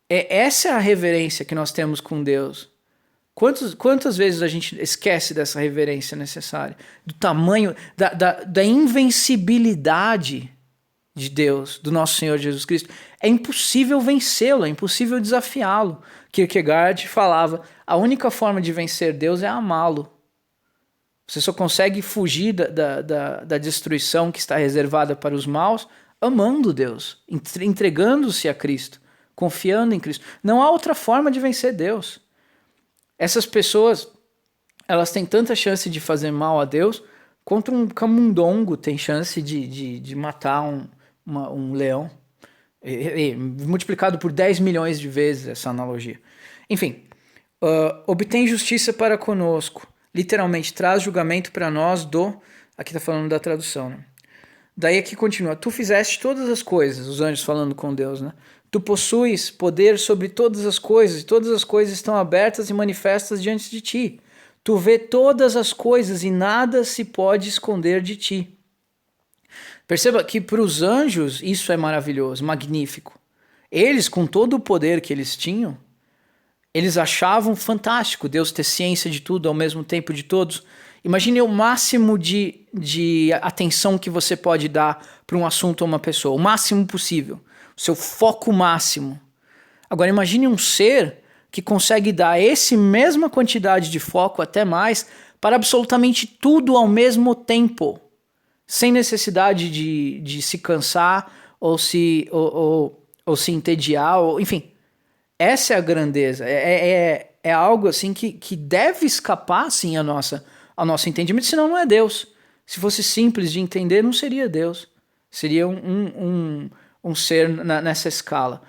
Essa é a reverência que nós temos com Deus. Quantas vezes a gente esquece dessa reverência necessária? Do tamanho, da invencibilidade de Deus, do nosso Senhor Jesus Cristo. É impossível vencê-lo, é impossível desafiá-lo. Kierkegaard falava, a única forma de vencer Deus é amá-lo. Você só consegue fugir da destruição que está reservada para os maus amando Deus, entregando-se a Cristo, confiando em Cristo. Não há outra forma de vencer Deus. Essas pessoas, elas têm tanta chance de fazer mal a Deus quanto um camundongo tem chance de matar um leão. Multiplicado por 10 milhões de vezes essa analogia. Enfim, obtém justiça para conosco. Literalmente, traz julgamento para nós Aqui está falando da tradução, né? Daí aqui continua. Tu fizeste todas as coisas, os anjos falando com Deus, né? Tu possuis poder sobre todas as coisas, e todas as coisas estão abertas e manifestas diante de ti. Tu vê todas as coisas e nada se pode esconder de ti. Perceba que para os anjos isso é maravilhoso, magnífico. Eles, com todo o poder que eles tinham, eles achavam fantástico Deus ter ciência de tudo ao mesmo tempo de todos. Imagine o máximo de atenção que você pode dar para um assunto ou uma pessoa, o máximo possível, o seu foco máximo. Agora imagine um ser que consegue dar essa mesma quantidade de foco, até mais, para absolutamente tudo ao mesmo tempo, sem necessidade de se cansar ou se entediar, enfim. Essa é a grandeza, é algo assim que deve escapar assim, ao nosso entendimento, senão não é Deus. Se fosse simples de entender, não seria Deus. Seria um ser nessa escala.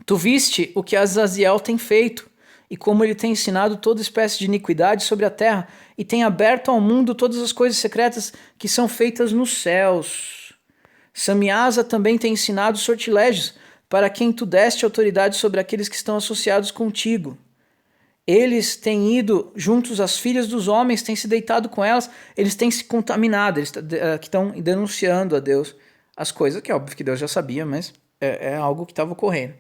Tu viste o que Azaziel tem feito, e como ele tem ensinado toda espécie de iniquidade sobre a terra, e tem aberto ao mundo todas as coisas secretas que são feitas nos céus. Samiasa também tem ensinado sortilégios, para quem tu deste autoridade sobre aqueles que estão associados contigo. Eles têm ido juntos às filhas dos homens, têm se deitado com elas, eles têm se contaminado, eles estão denunciando a Deus as coisas, que é óbvio que Deus já sabia, mas é algo que estava ocorrendo.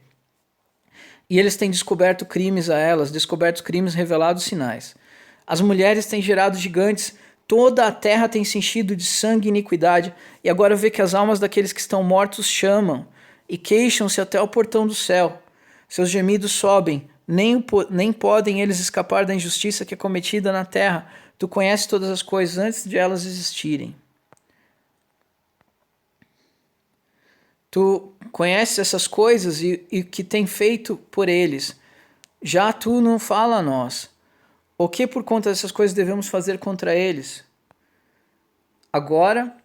E eles têm descoberto crimes a elas, descoberto crimes, revelados sinais. As mulheres têm gerado gigantes, toda a terra tem se enchido de sangue e iniquidade, e agora vê que as almas daqueles que estão mortos chamam, e queixam-se até o portão do céu. Seus gemidos sobem, nem podem eles escapar da injustiça que é cometida na terra. Tu conheces todas as coisas antes de elas existirem. Tu conheces essas coisas e que tem feito por eles. Já tu não fala a nós. O que por conta dessas coisas devemos fazer contra eles? Agora,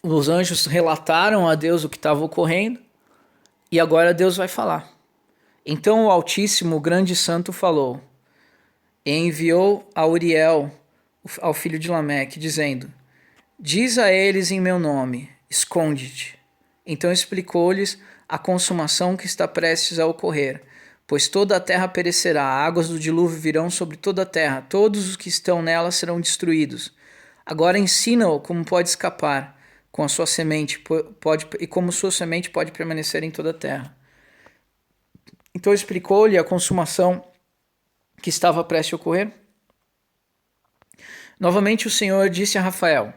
os anjos relataram a Deus o que estava ocorrendo e agora Deus vai falar. Então o Altíssimo, o grande santo, falou e enviou a Uriel, ao filho de Lameque, dizendo: diz a eles em meu nome, esconde-te. Então explicou-lhes a consumação que está prestes a ocorrer, pois toda a terra perecerá, águas do dilúvio virão sobre toda a terra, todos os que estão nela serão destruídos. Agora ensina-o como pode escapar, com a sua semente e como sua semente pode permanecer em toda a terra. Então explicou-lhe a consumação que estava prestes a ocorrer. Novamente o Senhor disse a Rafael.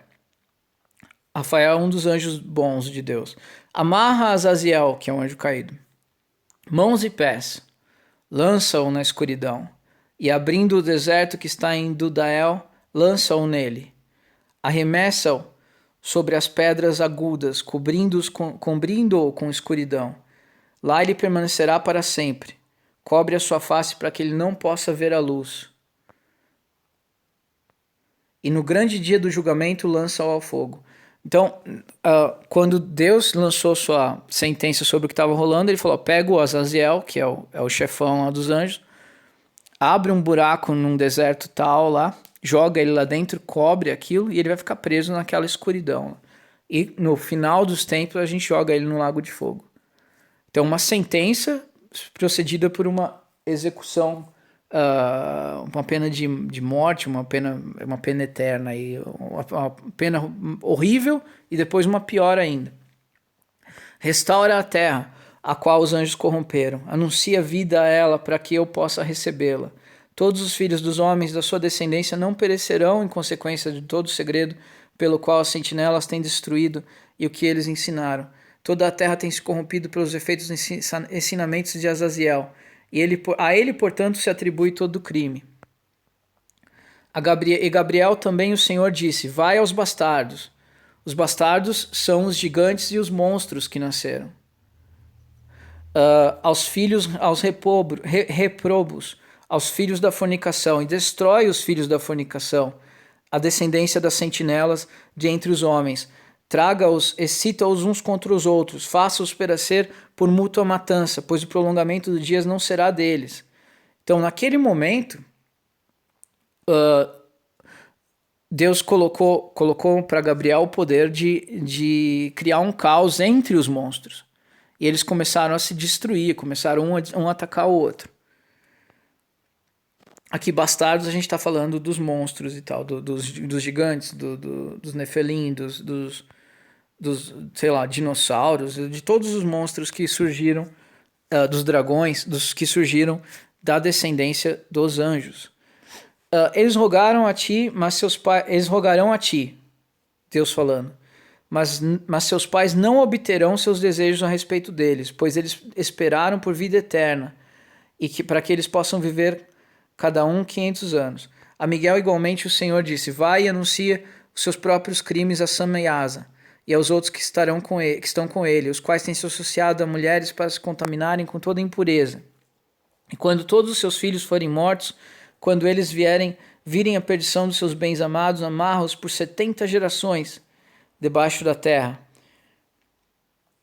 Rafael é um dos anjos bons de Deus. Amarra Azaziel, que é um anjo caído, mãos e pés, lança-o na escuridão, e abrindo o deserto que está em Dudael, lança-o nele. Arremessa-o sobre as pedras agudas, cobrindo-o com escuridão. Lá ele permanecerá para sempre. Cobre a sua face para que ele não possa ver a luz. E no grande dia do julgamento lança-o ao fogo. Então, quando Deus lançou sua sentença sobre o que estava rolando, ele falou: pega o Azaziel, que é o chefão lá dos anjos, abre um buraco num deserto tal lá, joga ele lá dentro, cobre aquilo e ele vai ficar preso naquela escuridão. e no final dos tempos a gente joga ele no lago de fogo. Então uma sentença procedida por uma execução, uma pena de morte, uma pena eterna, uma pena horrível e depois uma pior ainda. Restaura a terra, a qual os anjos corromperam. Anuncia vida a ela para que eu possa recebê-la. Todos os filhos dos homens da sua descendência não perecerão em consequência de todo o segredo pelo qual as sentinelas têm destruído e o que eles ensinaram. Toda a terra tem se corrompido pelos efeitos dos ensinamentos de Azaziel. E a ele, portanto, se atribui todo o crime. E Gabriel também o Senhor disse: vai aos bastardos. Os bastardos são os gigantes e os monstros que nasceram. Aos filhos, aos reprobos, aos filhos da fornicação, e destrói os filhos da fornicação, a descendência das sentinelas de entre os homens. Traga-os, excita-os uns contra os outros, faça-os perecer por mútua matança, pois o prolongamento dos dias não será deles. Então, naquele momento, Deus colocou para Gabriel o poder de criar um caos entre os monstros. E eles começaram a se destruir, começaram um a atacar o outro. Aqui, bastardos, a gente está falando dos monstros e tal, dos gigantes, dos nefelim, dos sei lá, dinossauros, de todos os monstros que surgiram, dos dragões, dos que surgiram da descendência dos anjos. Eles rogaram a ti, mas eles rogarão a ti, Deus falando, mas seus pais não obterão seus desejos a respeito deles, pois eles esperaram por vida eterna, e para que eles possam viver cada um 500 anos. A Miguel igualmente o Senhor disse: vai e anuncia os seus próprios crimes a Sameiasa e aos outros que estão com ele, os quais têm se associado a mulheres para se contaminarem com toda impureza. E quando todos os seus filhos forem mortos, quando eles virem a perdição dos seus bens amados, amarra-os por 70 gerações debaixo da terra,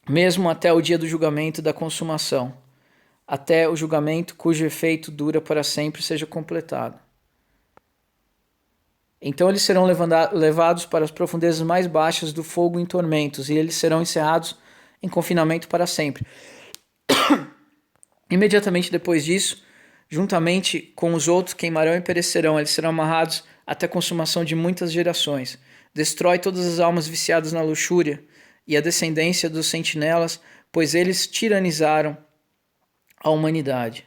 mesmo até o dia do julgamento e da consumação, até o julgamento cujo efeito dura para sempre seja completado. Então eles serão levados para as profundezas mais baixas do fogo em tormentos, e eles serão encerrados em confinamento para sempre. Imediatamente depois disso, juntamente com os outros, queimarão e perecerão. Eles serão amarrados até a consumação de muitas gerações. Destrói todas as almas viciadas na luxúria e a descendência dos sentinelas, pois eles tiranizaram a humanidade.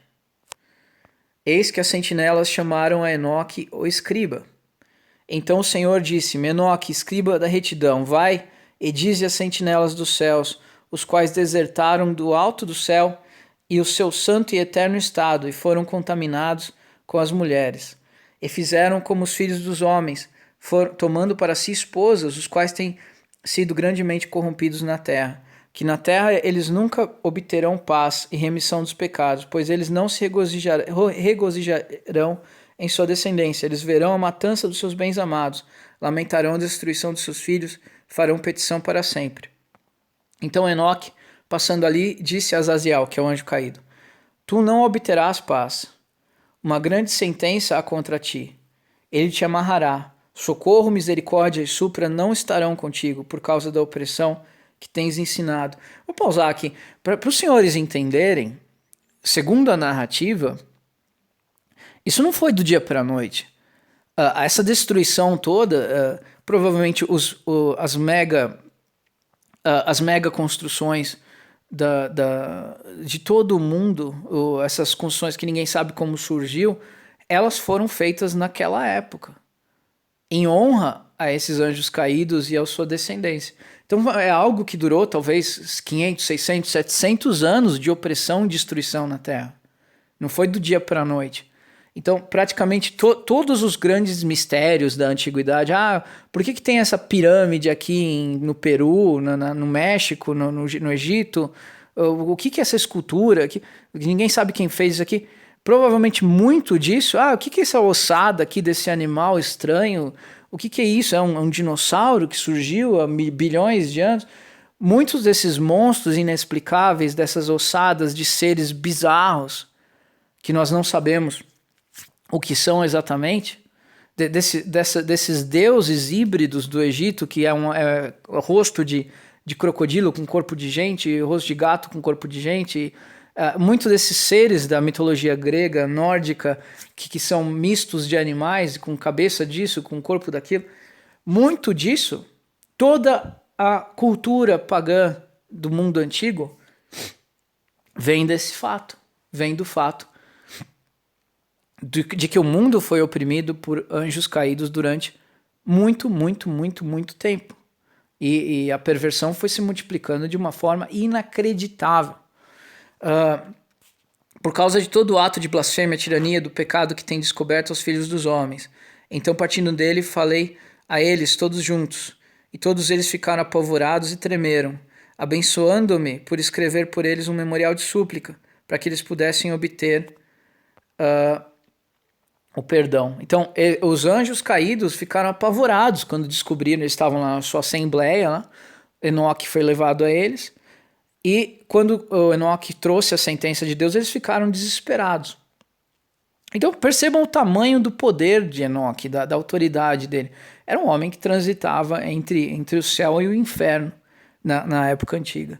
Eis que as sentinelas chamaram a Enoque o escriba. Então o Senhor disse: Enoque, escriba da retidão, vai e dize às sentinelas dos céus, os quais desertaram do alto do céu e o seu santo e eterno estado, e foram contaminados com as mulheres, e fizeram como os filhos dos homens, tomando para si esposas, os quais têm sido grandemente corrompidos na terra, que na terra eles nunca obterão paz e remissão dos pecados, pois eles não se regozijarão em sua descendência. Eles verão a matança dos seus bens amados, lamentarão a destruição dos seus filhos, farão petição para sempre. Então Enoque, passando ali, disse a Azaziel, que é o anjo caído: tu não obterás paz. Uma grande sentença há contra ti. Ele te amarrará. Socorro, misericórdia e supra não estarão contigo por causa da opressão que tens ensinado. Vou pausar aqui. Para os senhores entenderem, segundo a narrativa, isso não foi do dia para a noite. Essa destruição toda, provavelmente as mega construções de todo o mundo, essas construções que ninguém sabe como surgiu, elas foram feitas naquela época, em honra a esses anjos caídos e à sua descendência. Então é algo que durou talvez 500, 600, 700 anos de opressão e destruição na Terra. Não foi do dia para a noite. Então, praticamente todos os grandes mistérios da antiguidade, por que tem essa pirâmide aqui no Peru, no México, no Egito? O que é essa escultura? Ninguém sabe quem fez isso aqui. Provavelmente muito disso, o que é essa ossada aqui desse animal estranho? O que é isso? É um dinossauro que surgiu há bilhões de anos? Muitos desses monstros inexplicáveis, dessas ossadas de seres bizarros, que nós não sabemos o que são exatamente, desses deuses híbridos do Egito, que é rosto de crocodilo com corpo de gente, rosto de gato com corpo de gente. Muitos desses seres da mitologia grega, nórdica, que são mistos de animais, com cabeça disso, com corpo daquilo, muito disso, toda a cultura pagã do mundo antigo vem desse fato, vem do fato de que o mundo foi oprimido por anjos caídos durante muito tempo. E a perversão foi se multiplicando de uma forma inacreditável. Por causa de todo o ato de blasfêmia, tirania, do pecado que tem descoberto aos filhos dos homens. Então, partindo dele, falei a eles todos juntos, e todos eles ficaram apavorados e tremeram, abençoando-me por escrever por eles um memorial de súplica, para que eles pudessem obter o perdão. Então, os anjos caídos ficaram apavorados quando descobriram, eles estavam lá na sua assembleia, né? Enoque foi levado a eles, e quando o Enoque trouxe a sentença de Deus, eles ficaram desesperados. Então percebam o tamanho do poder de Enoque, da autoridade dele. Era um homem que transitava entre o céu e o inferno na época antiga.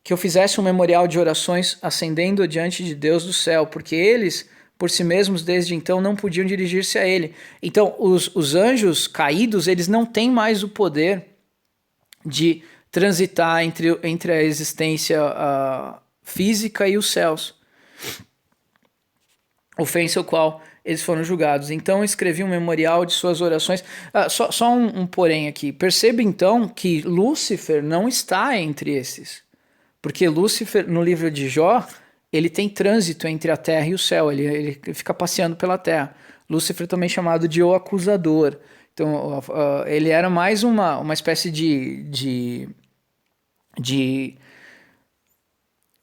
Que eu fizesse um memorial de orações ascendendo diante de Deus do céu, porque eles, por si mesmos, desde então, não podiam dirigir-se a ele. Então, os anjos caídos, eles não têm mais o poder de transitar entre a existência física e os céus, ofensa ao qual eles foram julgados. Então, eu escrevi um memorial de suas orações. Só um porém aqui. Perceba, então, que Lúcifer não está entre esses. Porque Lúcifer, no livro de Jó, ele tem trânsito entre a terra e o céu, ele fica passeando pela terra. Lúcifer também chamado de o acusador. Então, ele era mais uma espécie de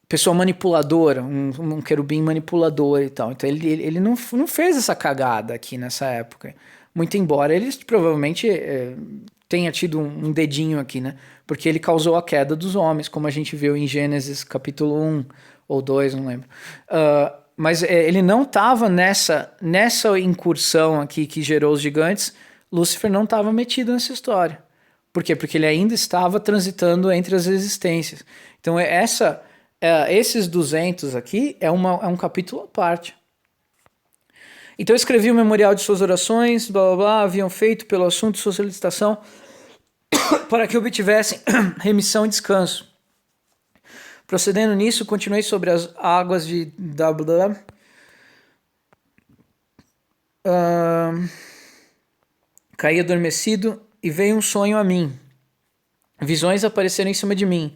pessoa manipuladora, um querubim manipulador e tal. Então, ele não fez essa cagada aqui nessa época. Muito embora ele provavelmente tenha tido um dedinho aqui, né? Porque ele causou a queda dos homens, como a gente viu em Gênesis capítulo 1 ou 2, não lembro. Mas ele não estava nessa incursão aqui que gerou os gigantes. Lúcifer não estava metido nessa história. Por quê? Porque ele ainda estava transitando entre as existências. Então esses 200 aqui é um capítulo à parte. Então eu escrevi o memorial de suas orações, blá blá blá, haviam feito pelo assunto de sua solicitação para que obtivessem remissão e descanso. Procedendo nisso, continuei sobre as águas de caí adormecido e veio um sonho a mim. Visões apareceram em cima de mim.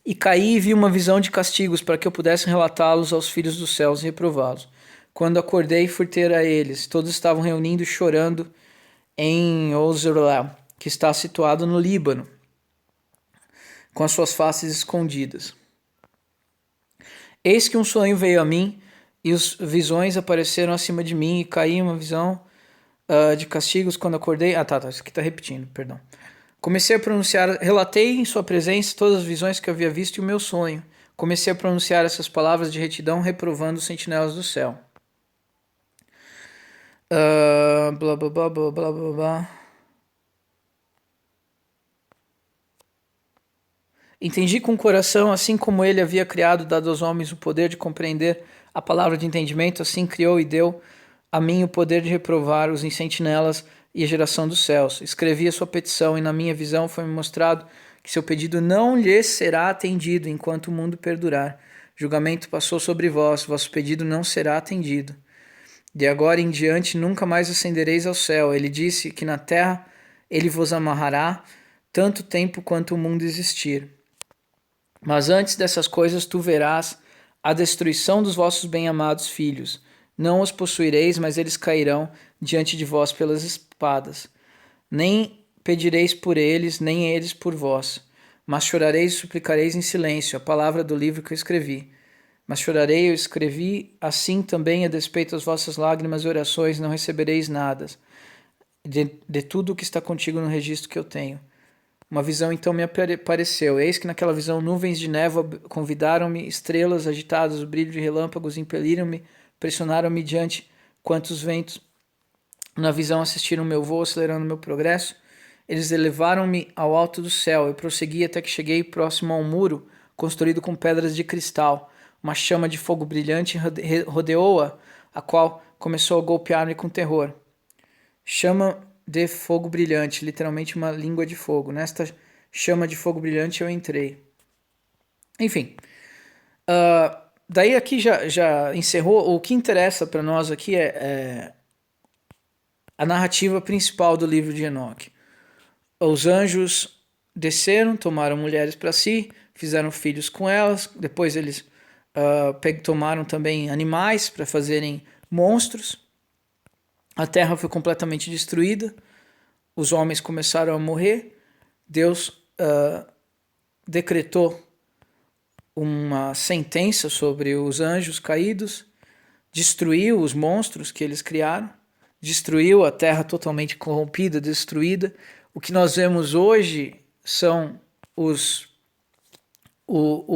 E caí e vi uma visão de castigos para que eu pudesse relatá-los aos filhos dos céus e reprová-los. Quando acordei, fui ter a eles. Todos estavam reunindo e chorando em Ozerá, que está situado no Líbano, com as suas faces escondidas. Eis que um sonho veio a mim, e as visões apareceram acima de mim, e caí uma visão de castigos quando acordei. Isso aqui está repetindo, perdão. Comecei a pronunciar, relatei em sua presença todas as visões que eu havia visto e o meu sonho. Comecei a pronunciar essas palavras de retidão, reprovando os sentinelas do céu. Blá blá blá blá blá blá blá. Entendi com o coração, assim como ele havia criado, dado aos homens o poder de compreender a palavra de entendimento, assim criou e deu a mim o poder de reprovar os sentinelas e a geração dos céus. Escrevi a sua petição e na minha visão foi-me mostrado que seu pedido não lhe será atendido enquanto o mundo perdurar. Julgamento passou sobre vós, vosso pedido não será atendido. De agora em diante nunca mais ascendereis ao céu. Ele disse que na terra ele vos amarrará tanto tempo quanto o mundo existir. Mas antes dessas coisas tu verás a destruição dos vossos bem-amados filhos. Não os possuireis, mas eles cairão diante de vós pelas espadas. Nem pedireis por eles, nem eles por vós. Mas chorareis e suplicareis em silêncio a palavra do livro que eu escrevi. Mas chorarei, eu escrevi, assim também, a despeito das vossas lágrimas e orações, não recebereis nada de tudo o que está contigo no registro que eu tenho. Uma visão então me apareceu. Eis que naquela visão nuvens de névoa convidaram-me, estrelas agitadas, o brilho de relâmpagos impeliram-me, pressionaram-me diante quantos ventos na visão assistiram meu voo, acelerando meu progresso. Eles elevaram-me ao alto do céu. Eu prossegui até que cheguei próximo a um muro construído com pedras de cristal. Uma chama de fogo brilhante rodeou-a, a qual começou a golpear-me com terror. Chama de fogo brilhante, literalmente uma língua de fogo. Nesta chama de fogo brilhante eu entrei. Enfim, daí aqui já encerrou. O que interessa para nós aqui é a narrativa principal do livro de Enoque. Os anjos desceram, tomaram mulheres para si, fizeram filhos com elas, depois eles tomaram também animais para fazerem monstros. A terra foi completamente destruída, os homens começaram a morrer, Deus decretou uma sentença sobre os anjos caídos, destruiu os monstros que eles criaram, destruiu a terra totalmente corrompida, destruída. O que nós vemos hoje são o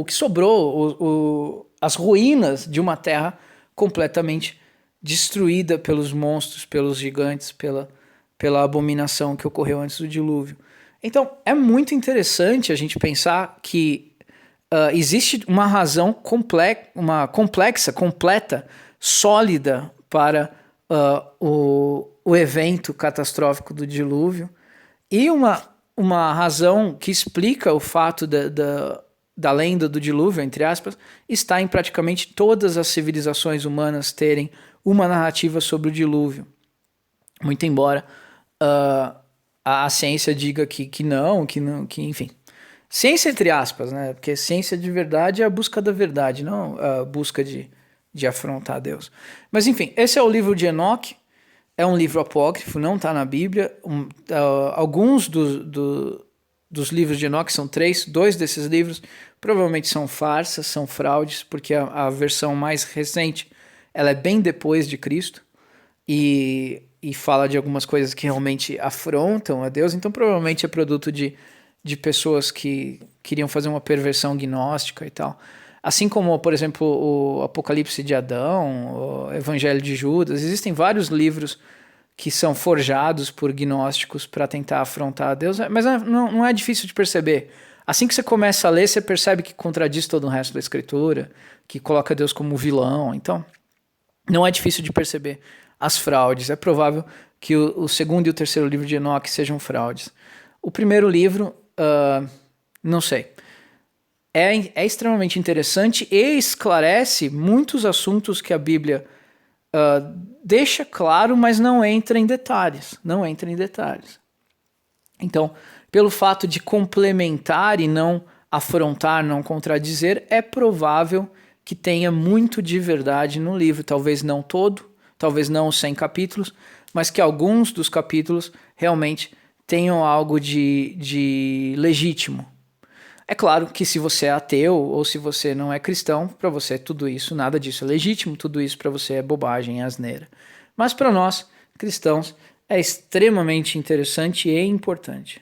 que sobrou, as ruínas de uma terra completamente destruída pelos monstros, pelos gigantes, pela abominação que ocorreu antes do dilúvio. Então, é muito interessante a gente pensar que existe uma razão complexa, completa, sólida para o evento catastrófico do dilúvio, e uma razão que explica o fato da lenda do dilúvio, entre aspas, está em praticamente todas as civilizações humanas terem uma narrativa sobre o dilúvio. Muito embora a ciência diga que não, enfim. Ciência entre aspas, né? Porque ciência de verdade é a busca da verdade, não a busca de afrontar Deus. Mas enfim, esse é o livro de Enoque. É um livro apócrifo, não está na Bíblia. Alguns dos livros de Enoque, são 3, 2 desses livros provavelmente são farsas, são fraudes, porque a versão mais recente ela é bem depois de Cristo e fala de algumas coisas que realmente afrontam a Deus, então provavelmente é produto de pessoas que queriam fazer uma perversão gnóstica e tal. Assim como, por exemplo, o Apocalipse de Adão, o Evangelho de Judas, existem vários livros que são forjados por gnósticos para tentar afrontar a Deus, mas não é difícil de perceber. Assim que você começa a ler, você percebe que contradiz todo o resto da Escritura, que coloca Deus como vilão. Então, não é difícil de perceber as fraudes. É provável que o segundo e o terceiro livro de Enoque sejam fraudes. O primeiro livro, não sei. É extremamente interessante e esclarece muitos assuntos que a Bíblia deixa claro, mas não entra em detalhes. Não entra em detalhes. Então, pelo fato de complementar e não afrontar, não contradizer, é provável que tenha muito de verdade no livro. Talvez não todo, talvez não os 100 capítulos, mas que alguns dos capítulos realmente tenham algo de legítimo. É claro que se você é ateu ou se você não é cristão, para você tudo isso, nada disso é legítimo, tudo isso para você é bobagem, é asneira. Mas para nós, cristãos, é extremamente interessante e importante.